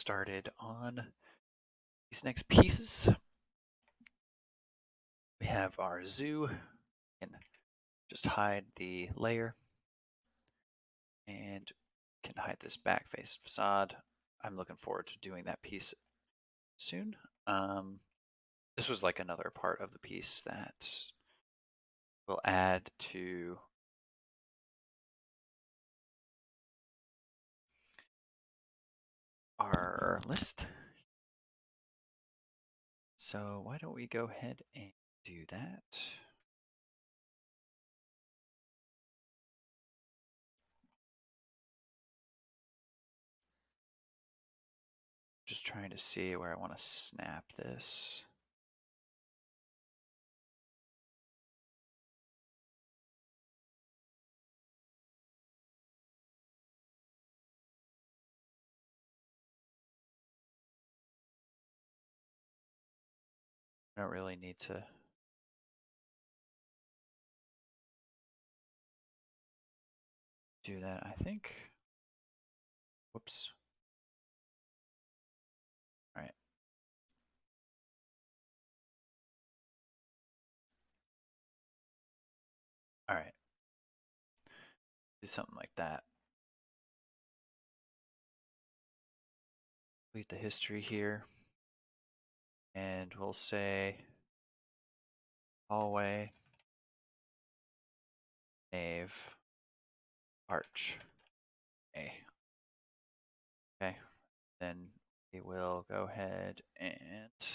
started on these next pieces. We have our zoo, and just hide the layer, and can hide this back face facade. I'm looking forward to doing that piece soon. This was like another part of the piece that will add to our list. So why don't we go ahead and do that? Just trying to see where I want to snap this. I don't really need to do that, I think. Whoops. All right. All right. Do something like that. Delete the history here. And we'll say hallway, nave, arch. Okay. Then we will go ahead and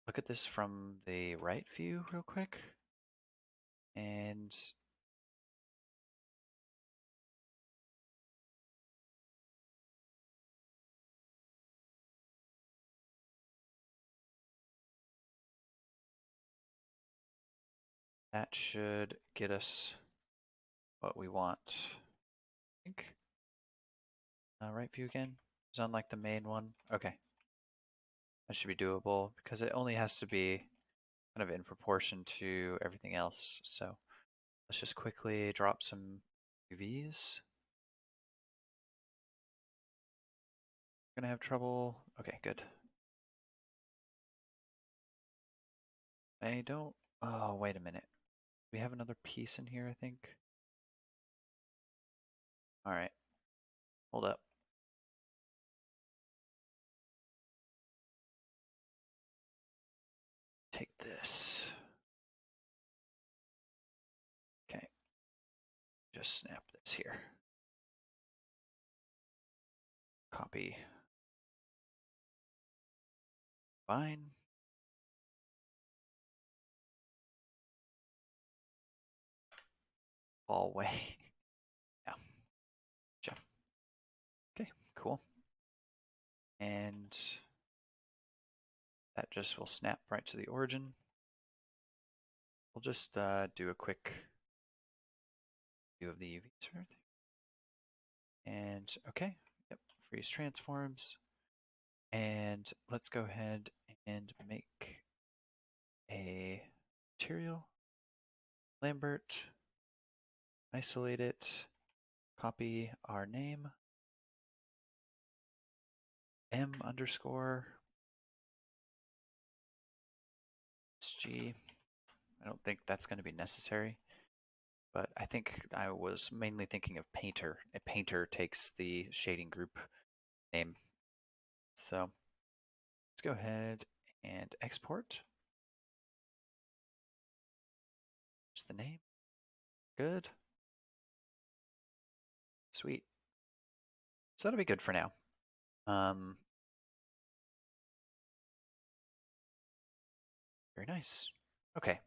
look at this from the right view real quick. And that should get us what we want. I think. Right view again is on like the main one. Okay. That should be doable because it only has to be kind of in proportion to everything else. So let's just quickly drop some UVs. Gonna have trouble. Okay, good. I don't. Oh, wait a minute. We have another piece in here, I think. All right. Hold up. Take this. Okay. Just snap this here. Copy. Fine. Hallway. Yeah. Gotcha. Okay, cool. And that just will snap right to the origin. We'll just do a quick view of the UVs for everything. And okay, yep, freeze transforms. And let's go ahead and make a material. Lambert, isolate it, copy our name, M underscore SG. I don't think that's going to be necessary, but I think I was mainly thinking of painter. A painter takes the shading group name. So let's go ahead and export. Just the name. Good. Sweet. So that'll be good for now. Very nice. Okay.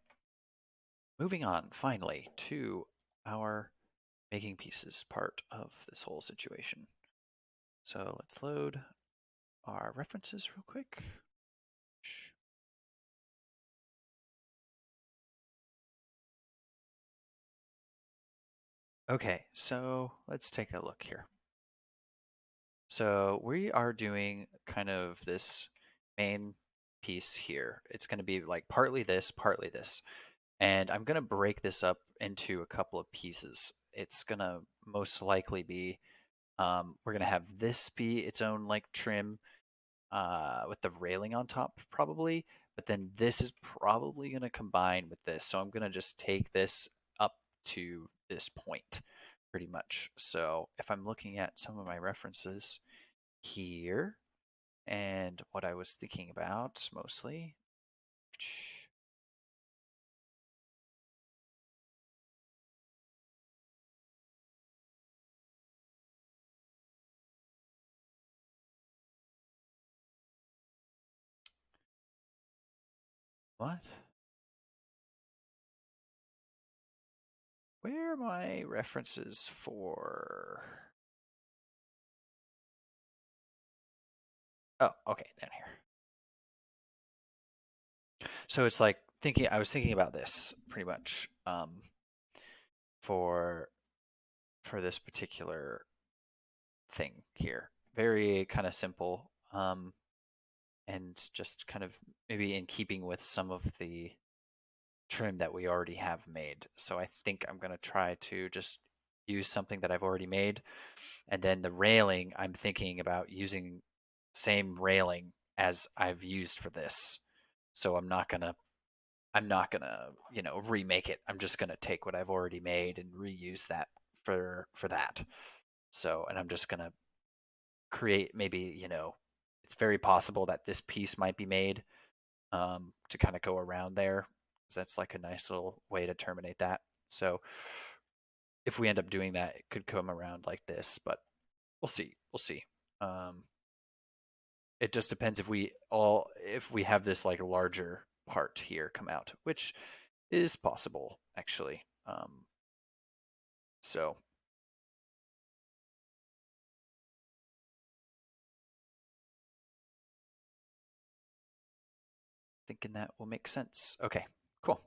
Moving on, finally, to our making pieces part of this whole situation. So let's load our references real quick. Okay, so let's take a look here. So we are doing kind of this main piece here. It's going to be like partly this, partly this. And I'm going to break this up into a couple of pieces. It's going to most likely be We're gonna have this be its own like trim with the railing on top probably, but then this is probably gonna combine with this. So I'm gonna just take this up to this point pretty much. So if I'm looking at some of my references here and what I was thinking about mostly, what? Where are my references for? Oh, okay, down here. So it's like thinking. I was thinking about this pretty much for this particular thing here. Very kind of simple, and just kind of maybe in keeping with some of the trim that we already have made. So I think I'm gonna try to just use something that I've already made, and then the railing I'm thinking about using same railing as I've used for this. So I'm not gonna remake it. I'm just gonna take what I've already made and reuse that for that. So and I'm just gonna create maybe it's very possible that this piece might be made to kind of go around there because that's like a nice little way to terminate that. So if we end up doing that, it could come around like this, but we'll see. We'll see. Um, it just depends if we have this like larger part here come out, which is possible actually. So thinking that will make sense. Okay, cool.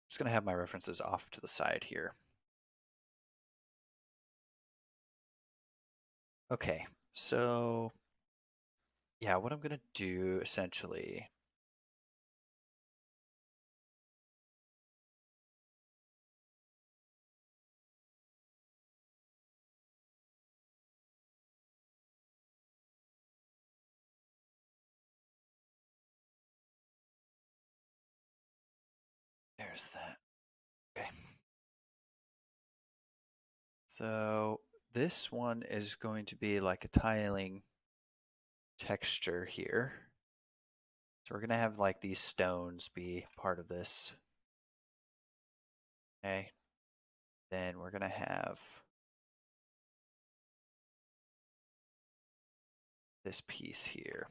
Just gonna have my references off to the side here. Okay, so yeah, what I'm gonna do essentially. There's that. Okay. So this one is going to be like a tiling texture here. So we're gonna have like these stones be part of this. Okay. Then we're gonna have this piece here.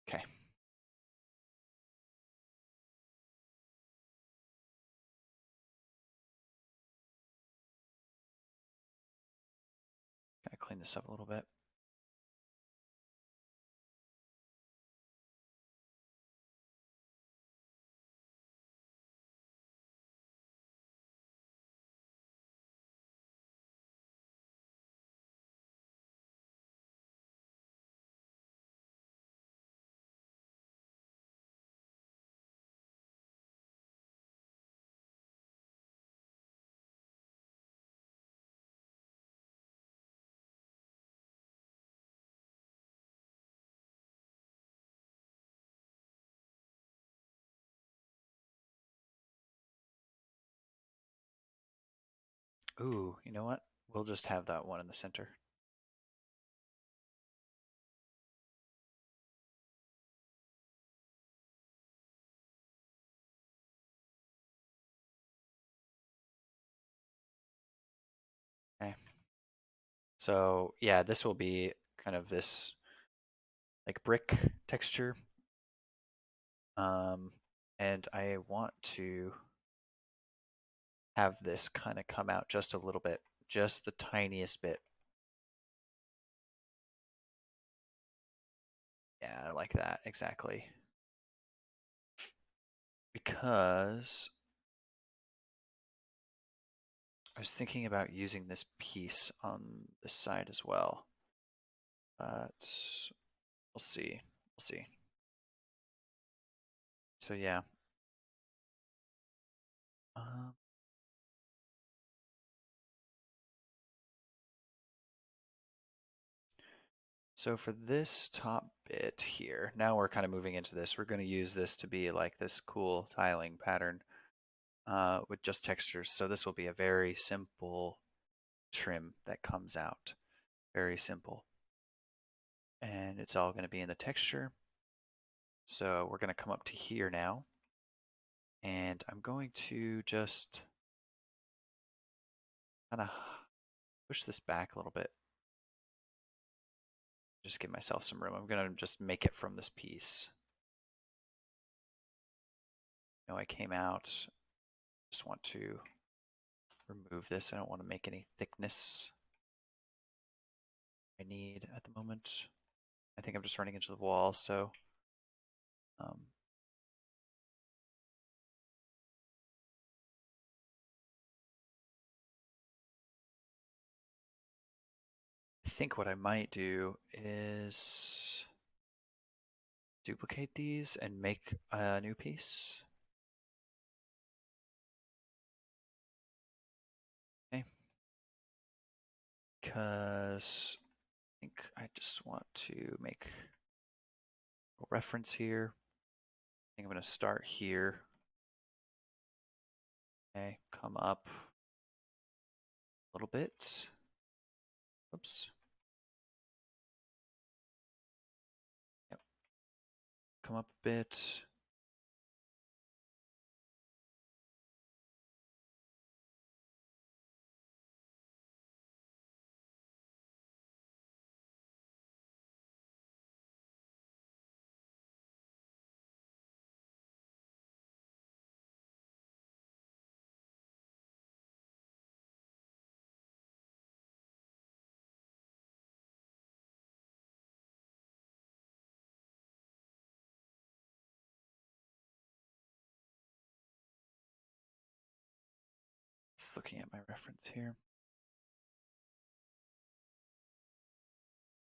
Okay. Gotta clean this up a little bit. Ooh, you know what? We'll just have that one in the center. Okay. So yeah, this will be kind of this like brick texture. Um, and I want to have this kind of come out just a little bit, just the tiniest bit. Yeah, I like that, exactly. Because I was thinking about using this piece on this side as well. But we'll see. We'll see. So yeah. Um, so for this top bit here, now we're kind of moving into this. We're going to use this to be like this cool tiling pattern with just textures. So this will be a very simple trim that comes out. Very simple. And it's all going to be in the texture. So we're going to come up to here now. And I'm going to just kind of push this back a little bit. Just give myself some room. I'm going to just make it from this piece. You know, I came out, just want to remove this. I don't want to make any thickness I need at the moment. I think I'm just running into the wall, so um, I think what I might do is duplicate these and make a new piece. Okay. Because I think I just want to make a reference here. I think I'm going to start here. Okay, come up a little bit. Oops. Yep. Come up a bit. Just looking at my reference here.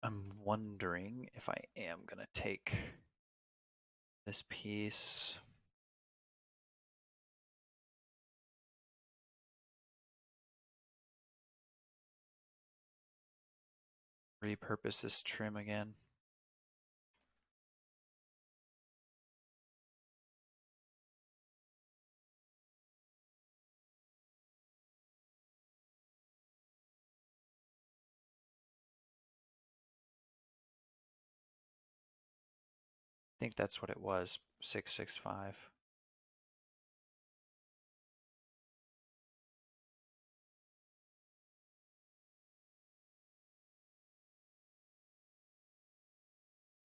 I'm wondering if I am going to take this piece. Repurpose this trim again. I think that's what it was, 665.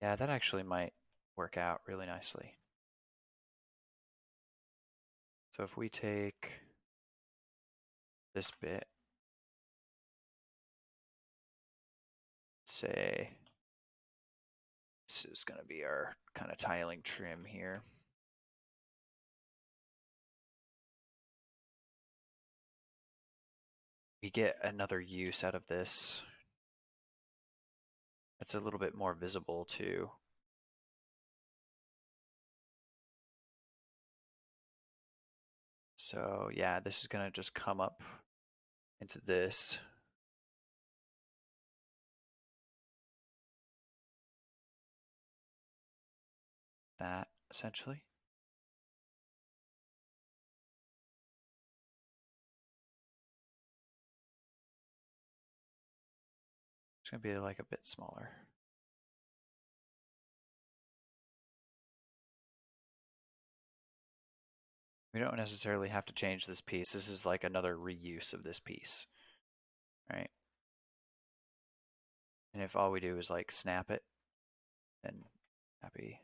Yeah, that actually might work out really nicely. So if we take this bit, say this is going to be our kind of tiling trim here. We get another use out of this. It's a little bit more visible too. So yeah, this is going to just come up into this. That essentially. It's going to be like a bit smaller. We don't necessarily have to change this piece. This is like another reuse of this piece, right? And if all we do is like snap it, then happy.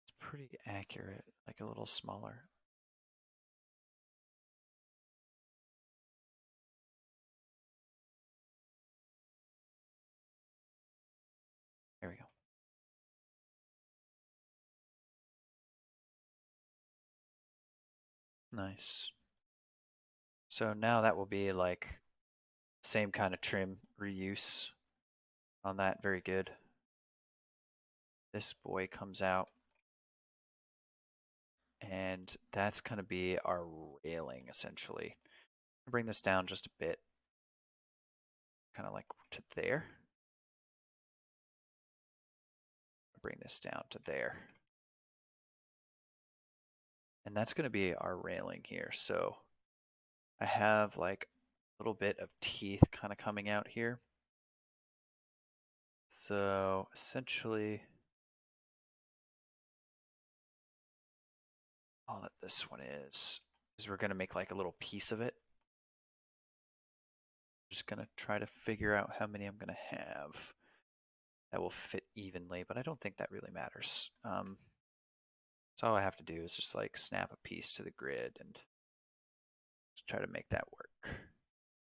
It's pretty accurate, like a little smaller. There we go. Nice. So now that will be like same kind of trim reuse on that. Very good. This boy comes out, and that's going to be our railing essentially. Bring this down just a bit, kind of like to there. Bring this down to there. And that's going to be our railing here. So I have like a little bit of teeth kind of coming out here. So essentially, all that this one is we're going to make like a little piece of it. Just going to try to figure out how many I'm going to have that will fit evenly, but I don't think that really matters. So all I have to do is just like snap a piece to the grid and just try to make that work.